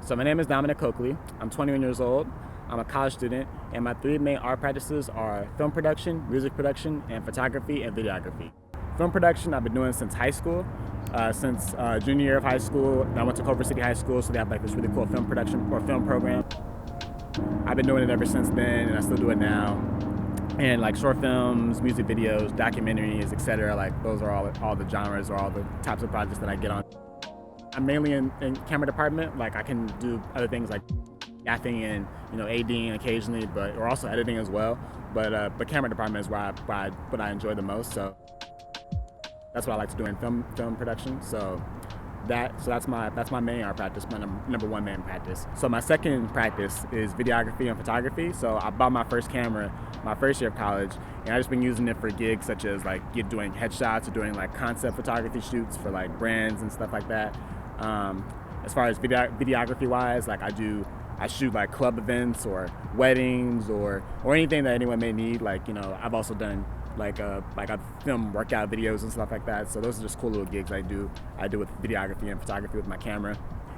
So my name is Dominic Coakley. I'm 21 years old. I'm a college student, and my three main art practices are film production, music production, and photography and videography. Film production I've been doing since high school, since junior year of high school. I went to Culver City High School, so they have like this really cool film production or film program. I've been doing it ever since then, and I still do it now. And like short films, music videos, documentaries, etc. Like those are all the genres or all the types of projects that I get on. I'm mainly in camera department. Like I can do other things like gaffing and ADing occasionally, or also editing as well. But camera department is what I enjoy the most. So that's what I like to do in film production. So that's my main art practice, my number one main practice. So my second practice is videography and photography. So I bought my first camera my first year of college, and I've just been using it for gigs such as like doing headshots or doing like concept photography shoots for like brands and stuff like that. As far as videography wise, like I shoot like club events or weddings or anything that anyone may need. Like I've also done like I film workout videos and stuff like that. So those are just cool little gigs I do with videography and photography with my camera.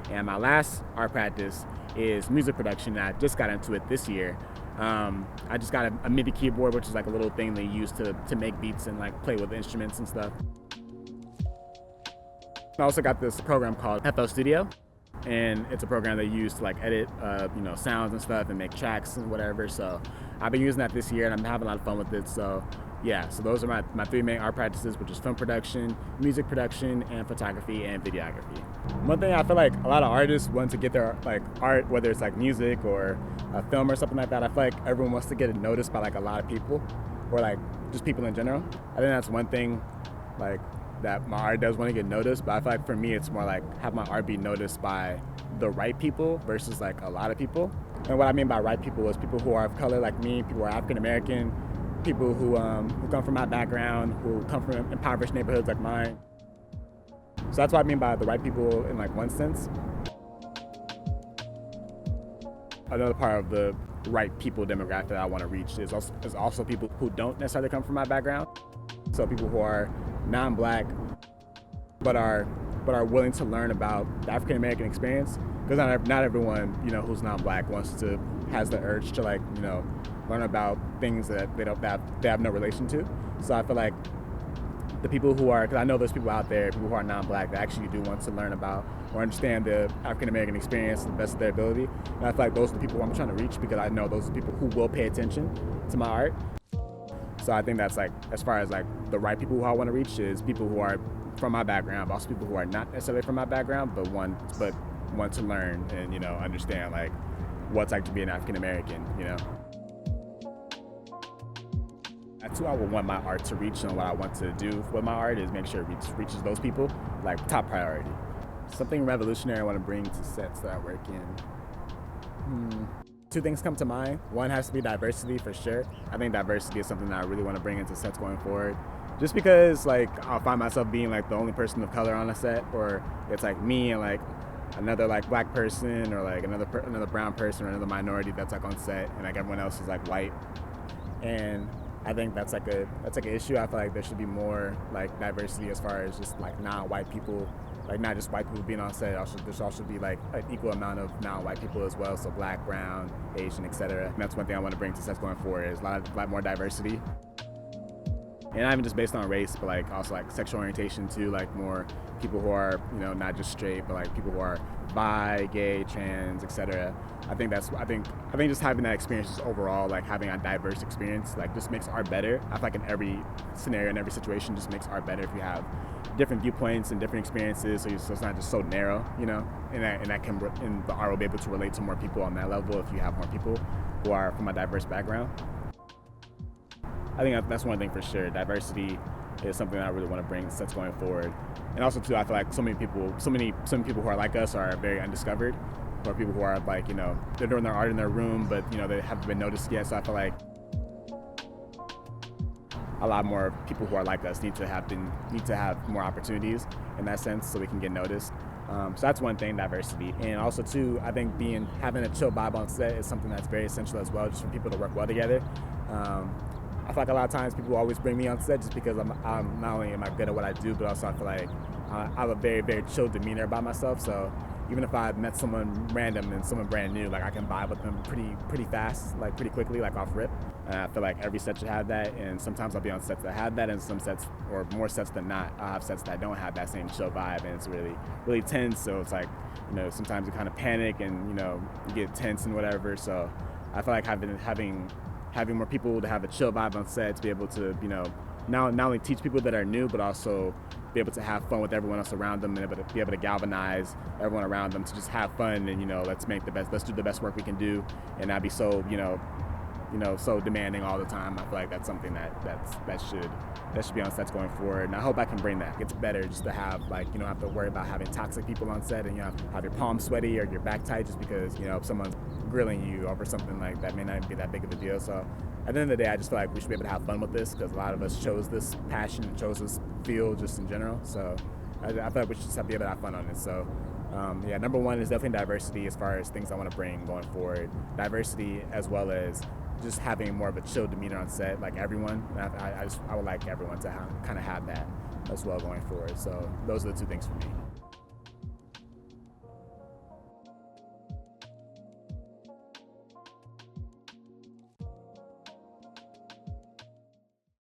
And my last art practice is music production. I just got into it this year. I just got a MIDI keyboard, which is like a little thing they use to make beats and like play with instruments and stuff. I also got this program called FL Studio, and it's a program they use to like edit sounds and stuff and make tracks and whatever. So I've been using that this year, and I'm having a lot of fun with it. So yeah, so those are my three main art practices, which is film production, music production, and photography and videography. One thing I feel like a lot of artists want to get their like art, whether it's like music or a film or something like that, I feel like everyone wants to get it noticed by like a lot of people, or like just people in general. I think that's one thing like that my art does want to get noticed, but I feel like for me it's more like have my art be noticed by the right people versus like a lot of people. And what I mean by right people is people who are of color like me, people who are African American, people who come from my background, who come from impoverished neighborhoods like mine. So that's what I mean by the right people in like one sense. Another part of the right people demographic that I want to reach is also people who don't necessarily come from my background. So people who are non-black but are willing to learn about the African American experience, because not everyone who's non-black has the urge to like learn about things that they have no relation to. So I feel like the people who are, because I know there's people out there, people who are non-black, that actually do want to learn about or understand the African American experience to the best of their ability. And I feel like those are the people who I'm trying to reach, because I know those are people who will pay attention to my art. So I think that's like, as far as like the right people who I want to reach, is people who are from my background, but also people who are not necessarily from my background, but want to learn and understand like what's like to be an African American. That's who I would want my art to reach, and what I want to do with my art is make sure it reaches those people, like top priority. Something revolutionary I want to bring to sets that I work in. Two things come to mind. One has to be diversity for sure. I think diversity is something that I really want to bring into sets going forward. Just because like I'll find myself being like the only person of color on a set, or it's like me and like another like black person, or like another brown person, or another minority that's like on set, and like everyone else is like white. And I think that's like an issue. I feel like there should be more like diversity as far as just like non-white people, like not just white people being on set. There should also be like an equal amount of non-white people as well, so black, brown, Asian, etc. And that's one thing I want to bring to sets going forward, is a lot more diversity. And not even just based on race, but like also like sexual orientation too, like more people who are not just straight, but like people who are bi, gay, trans, etc. I think just having that experience, just overall like having a diverse experience, like just makes art better. I feel like in every scenario, in every situation, just makes art better if you have different viewpoints and different experiences, so it's not just so narrow, and the art will be able to relate to more people on that level if you have more people who are from a diverse background. I think that's one thing for sure. Diversity is something that I really want to bring to sets going forward. And also too, I feel like so many people who are like us are very undiscovered, or people who are like, they're doing their art in their room, but they haven't been noticed yet. So I feel like a lot more people who are like us need to have more opportunities in that sense, so we can get noticed. So that's one thing, diversity. And also too, I think having a chill vibe on set is something that's very essential as well, just for people to work well together. I feel like a lot of times people always bring me on set just because I'm not only am I good at what I do, but also I feel like I have a very, very chill demeanor about myself. So even if I met someone random and someone brand new, like I can vibe with them pretty fast, like pretty quickly, like off rip. And I feel like every set should have that. And sometimes I'll be on sets that have that, and some sets, or more sets than not, I'll have sets that don't have that same chill vibe, and it's really tense. So it's like, sometimes you kind of panic, and you get tense and whatever. So I feel like having more people to have a chill vibe on set, to be able to not only teach people that are new, but also be able to have fun with everyone else around them, and be able to galvanize everyone around them to just have fun, and let's do the best work we can do, and not be so so demanding all the time. I feel like that's something that should be on sets going forward, and I hope I can bring that. It's better just to have, like, you don't have to worry about having toxic people on set, and have your palms sweaty or your back tight just because if someone's grilling you over something like that may not even be that big of a deal. So at the end of the day, I just feel like we should be able to have fun with this, because a lot of us chose this passion and chose this field just in general. So I feel like we should just have to be able to have fun on it. So number one is definitely diversity as far as things I want to bring going forward. Diversity, as well as just having more of a chill demeanor on set, like everyone. I would like everyone to kind of have that as well going forward. So those are the two things for me.